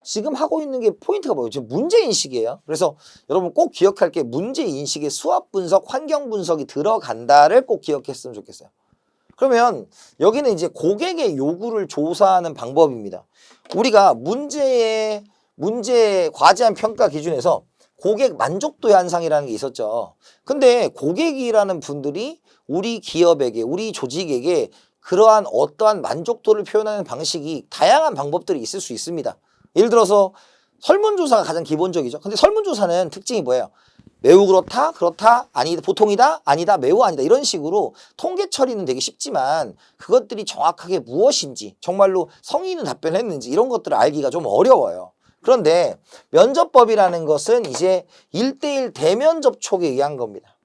지금 하고 있는 게 포인트가 뭐예요? 지금 문제인식이에요. 그래서 여러분 꼭 기억할 게 문제인식에 수학 분석, 환경 분석이 들어간다를 꼭 기억했으면 좋겠어요. 그러면 여기는 이제 고객의 요구를 조사하는 방법입니다. 우리가 문제 과제한 평가 기준에서 고객 만족도 향상이라는 게 있었죠. 근데 고객이라는 분들이 우리 기업에게, 우리 조직에게 그러한 어떠한 만족도를 표현하는 방식이 다양한 방법들이 있을 수 있습니다. 예를 들어서 설문조사가 가장 기본적이죠. 근데 설문조사는 특징이 뭐예요? 매우 그렇다, 그렇다, 아니다, 보통이다, 아니다, 매우 아니다 이런 식으로 통계 처리는 되게 쉽지만 그것들이 정확하게 무엇인지 정말로 성의 있는 답변을 했는지 이런 것들을 알기가 좀 어려워요. 그런데 면접법이라는 것은 이제 1대1 대면 접촉에 의한 겁니다.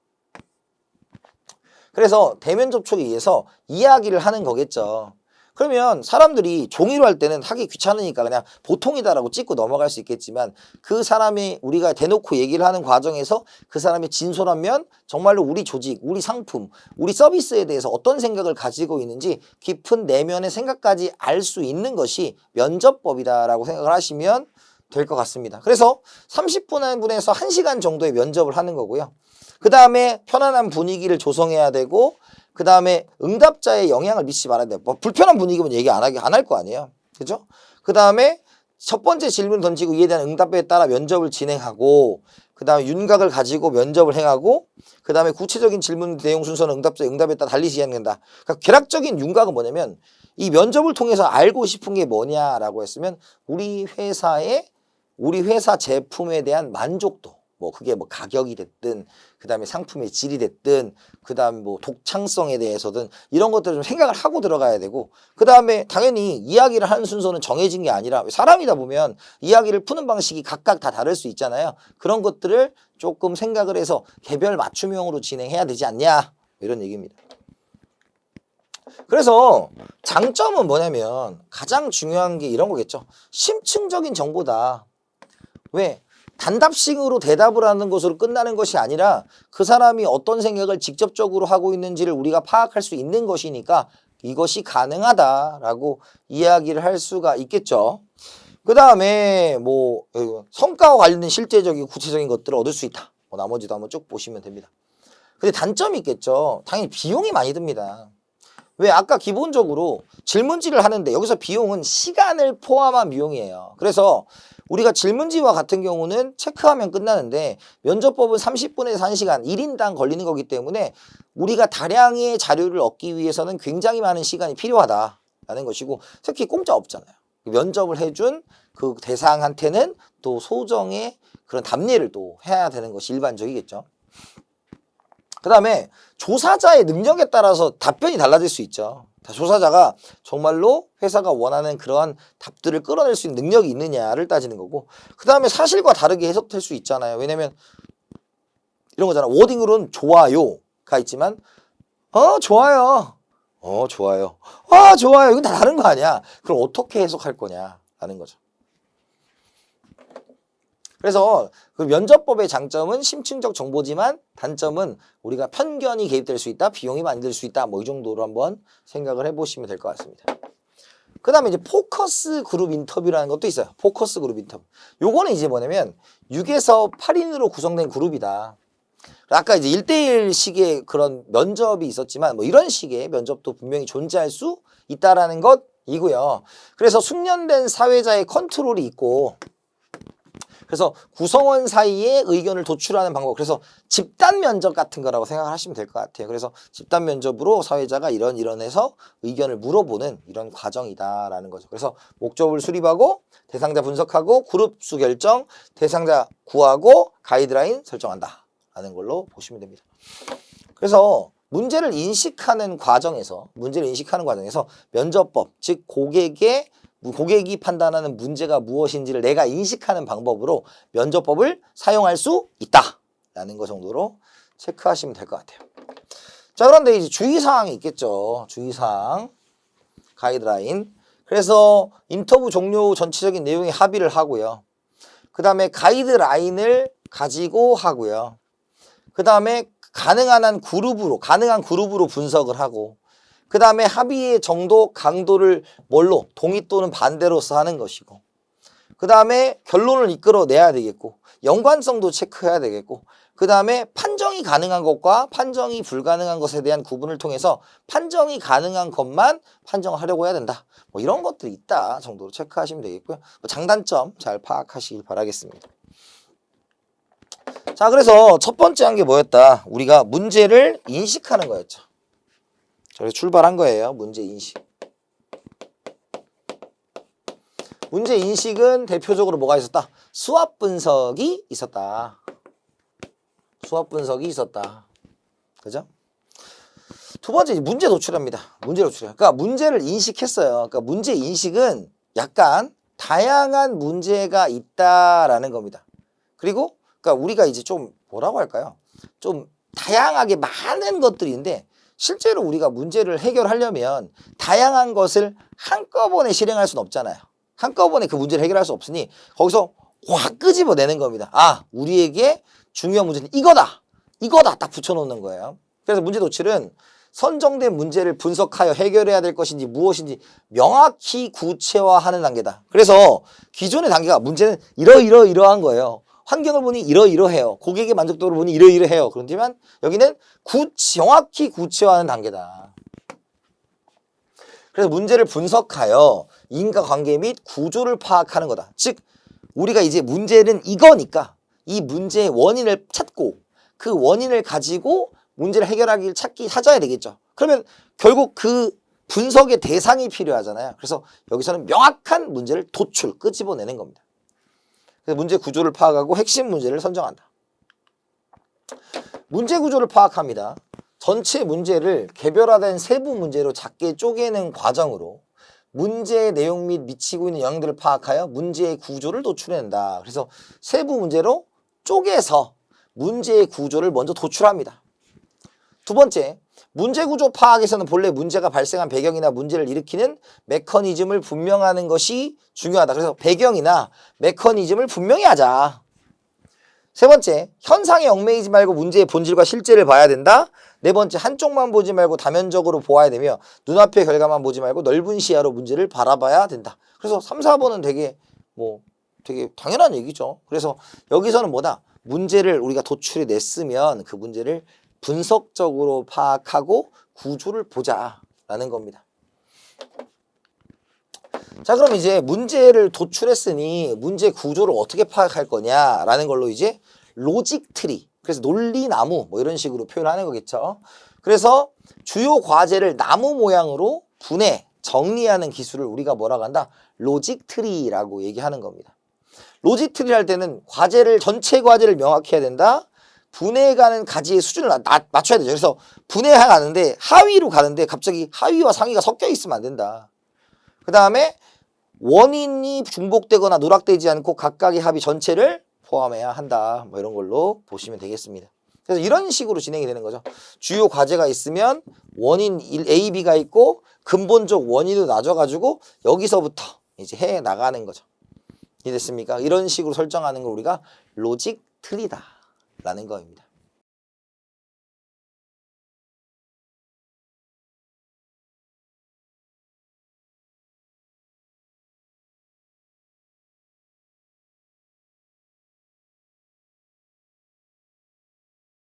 그래서 대면 접촉에 의해서 이야기를 하는 거겠죠. 그러면 사람들이 종이로 할 때는 하기 귀찮으니까 그냥 보통이다라고 찍고 넘어갈 수 있겠지만 그 사람이 우리가 대놓고 얘기를 하는 과정에서 그 사람이 진솔하면 정말로 우리 조직, 우리 상품, 우리 서비스에 대해서 어떤 생각을 가지고 있는지 깊은 내면의 생각까지 알 수 있는 것이 면접법이다라고 생각을 하시면 될 것 같습니다. 그래서 30분에서 1시간 정도의 면접을 하는 거고요. 그 다음에 편안한 분위기를 조성해야 되고 그 다음에 응답자의 영향을 미치지 말아야 돼요. 뭐 불편한 분위기면 얘기 안 할 거 아니에요. 그죠? 그 다음에 첫 번째 질문을 던지고 이에 대한 응답에 따라 면접을 진행하고 그 다음에 윤곽을 가지고 면접을 행하고 그 다음에 구체적인 질문 내용 순서는 응답자의 응답에 따라 달리 진행된다. 그러니까 개략적인 윤곽은 뭐냐면 이 면접을 통해서 알고 싶은 게 뭐냐라고 했으면 우리 회사 제품에 대한 만족도 뭐 그게 뭐 가격이 됐든 그 다음에 상품의 질이 됐든 그 다음에 뭐 독창성에 대해서든 이런 것들을 좀 생각을 하고 들어가야 되고 그 다음에 당연히 이야기를 하는 순서는 정해진 게 아니라 사람이다 보면 이야기를 푸는 방식이 각각 다 다를 수 있잖아요. 그런 것들을 조금 생각을 해서 개별 맞춤형으로 진행해야 되지 않냐 이런 얘기입니다. 그래서 장점은 뭐냐면 가장 중요한 게 이런 거겠죠. 심층적인 정보다. 왜? 단답식으로 대답을 하는 것으로 끝나는 것이 아니라 그 사람이 어떤 생각을 직접적으로 하고 있는지를 우리가 파악할 수 있는 것이니까 이것이 가능하다라고 이야기를 할 수가 있겠죠. 그 다음에 뭐 성과와 관련된 실제적인 구체적인 것들을 얻을 수 있다. 뭐 나머지도 한번 쭉 보시면 됩니다. 근데 단점이 있겠죠. 당연히 비용이 많이 듭니다. 왜? 아까 기본적으로 질문지를 하는데 여기서 비용은 시간을 포함한 비용이에요. 그래서 우리가 질문지와 같은 경우는 체크하면 끝나는데 면접법은 30분에서 1시간 1인당 걸리는 거기 때문에 우리가 다량의 자료를 얻기 위해서는 굉장히 많은 시간이 필요하다라는 것이고 특히 공짜 없잖아요. 면접을 해준 그 대상한테는 또 소정의 그런 답례를 또 해야 되는 것이 일반적이겠죠. 그 다음에 조사자의 능력에 따라서 답변이 달라질 수 있죠. 조사자가 정말로 회사가 원하는 그러한 답들을 끌어낼 수 있는 능력이 있느냐를 따지는 거고 그 다음에 사실과 다르게 해석될 수 있잖아요. 왜냐면 이런 거잖아. 워딩으로는 좋아요가 있지만 좋아요. 좋아요. 좋아요. 이건 다 다른 거 아니야. 그럼 어떻게 해석할 거냐라는 거죠. 그래서 그 면접법의 장점은 심층적 정보지만 단점은 우리가 편견이 개입될 수 있다, 비용이 많이 들 수 있다, 뭐 이 정도로 한번 생각을 해보시면 될 것 같습니다. 그 다음에 이제 포커스 그룹 인터뷰라는 것도 있어요. 포커스 그룹 인터뷰. 요거는 이제 뭐냐면 6에서 8인으로 구성된 그룹이다. 아까 이제 1대1 식의 그런 면접이 있었지만 뭐 이런 식의 면접도 분명히 존재할 수 있다라는 것이고요. 그래서 숙련된 사회자의 컨트롤이 있고 그래서 구성원 사이에 의견을 도출하는 방법. 그래서 집단 면접 같은 거라고 생각을 하시면 될 것 같아요. 그래서 집단 면접으로 사회자가 이런 해서 의견을 물어보는 이런 과정이다라는 거죠. 그래서 목적을 수립하고 대상자 분석하고 그룹 수 결정, 대상자 구하고 가이드라인 설정한다라는 걸로 보시면 됩니다. 그래서 문제를 인식하는 과정에서 면접법, 즉 고객이 판단하는 문제가 무엇인지를 내가 인식하는 방법으로 면접법을 사용할 수 있다라는 것 정도로 체크하시면 될 것 같아요. 자, 그런데 이제 주의사항이 있겠죠. 주의사항, 가이드라인. 그래서 인터뷰 종료 전체적인 내용에 합의를 하고요. 그 다음에 가이드라인을 가지고 하고요. 그 다음에 가능한 그룹으로 분석을 하고 그 다음에 합의의 정도, 강도를 뭘로? 동의 또는 반대로서 하는 것이고 그 다음에 결론을 이끌어내야 되겠고 연관성도 체크해야 되겠고 그 다음에 판정이 가능한 것과 판정이 불가능한 것에 대한 구분을 통해서 판정이 가능한 것만 판정하려고 해야 된다. 뭐 이런 것들이 있다 정도로 체크하시면 되겠고요. 뭐 장단점 잘 파악하시길 바라겠습니다. 자, 그래서 첫 번째 한 게 뭐였다? 우리가 문제를 인식하는 거였죠. 그래서 출발한 거예요. 문제 인식. 문제 인식은 대표적으로 뭐가 있었다? 수합 분석이 있었다. 수합 분석이 있었다. 그죠? 두 번째 문제 도출합니다. 문제 도출. 그러니까 문제를 인식했어요. 그러니까 문제 인식은 약간 다양한 문제가 있다라는 겁니다. 그리고 그러니까 우리가 이제 좀 뭐라고 할까요? 좀 다양하게 많은 것들이 있는데 실제로 우리가 문제를 해결하려면 다양한 것을 한꺼번에 실행할 수는 없잖아요. 한꺼번에 그 문제를 해결할 수 없으니 거기서 확 끄집어내는 겁니다. 아, 우리에게 중요한 문제는 이거다. 이거다. 딱 붙여놓는 거예요. 그래서 문제 도출은 선정된 문제를 분석하여 해결해야 될 것인지 무엇인지 명확히 구체화하는 단계다. 그래서 기존의 단계가 문제는 이러한 거예요. 환경을 보니 이러해요. 고객의 만족도를 보니 이러해요. 그렇지만 여기는 정확히 구체화하는 단계다. 그래서 문제를 분석하여 인과관계 및 구조를 파악하는 거다. 즉 우리가 이제 문제는 이거니까 이 문제의 원인을 찾고 그 원인을 가지고 문제를 해결하기를 찾아야 되겠죠. 그러면 결국 그 분석의 대상이 필요하잖아요. 그래서 여기서는 명확한 문제를 끄집어내는 겁니다. 그래서 문제 구조를 파악하고 핵심 문제를 선정한다. 문제 구조를 파악합니다. 전체 문제를 개별화된 세부 문제로 작게 쪼개는 과정으로 문제의 내용 및 미치고 있는 영향들을 파악하여 문제의 구조를 도출해낸다. 그래서 세부 문제로 쪼개서 문제의 구조를 먼저 도출합니다. 두 번째, 문제 구조 파악에서는 본래 문제가 발생한 배경이나 문제를 일으키는 메커니즘을 분명하는 것이 중요하다. 그래서 배경이나 메커니즘을 분명히 하자. 세 번째, 현상에 얽매이지 말고 문제의 본질과 실제를 봐야 된다. 네 번째, 한쪽만 보지 말고 다면적으로 보아야 되며 눈앞의 결과만 보지 말고 넓은 시야로 문제를 바라봐야 된다. 그래서 3, 4번은 되게 당연한 얘기죠. 그래서 여기서는 뭐다? 문제를 우리가 도출해 냈으면 그 문제를 분석적으로 파악하고 구조를 보자라는 겁니다. 자, 그럼 이제 문제를 도출했으니 문제 구조를 어떻게 파악할 거냐라는 걸로 이제 로직 트리, 그래서 논리나무 뭐 이런 식으로 표현하는 거겠죠. 그래서 주요 과제를 나무 모양으로 분해, 정리하는 기술을 우리가 뭐라고 한다? 로직 트리라고 얘기하는 겁니다. 로직 트리 할 때는 전체 과제를 명확히 해야 된다. 분해가는 가지의 수준을 맞춰야 되죠. 그래서 분해가는데 하위로 가는데 갑자기 하위와 상위가 섞여 있으면 안 된다. 그 다음에 원인이 중복되거나 누락되지 않고 각각의 합이 전체를 포함해야 한다. 뭐 이런 걸로 보시면 되겠습니다. 그래서 이런 식으로 진행이 되는 거죠. 주요 과제가 있으면 원인 A, B가 있고 근본적 원인도 나눠가지고 여기서부터 이제 해 나가는 거죠. 이해됐습니까? 이런 식으로 설정하는 걸 우리가 로직 트리다 라는 거입니다.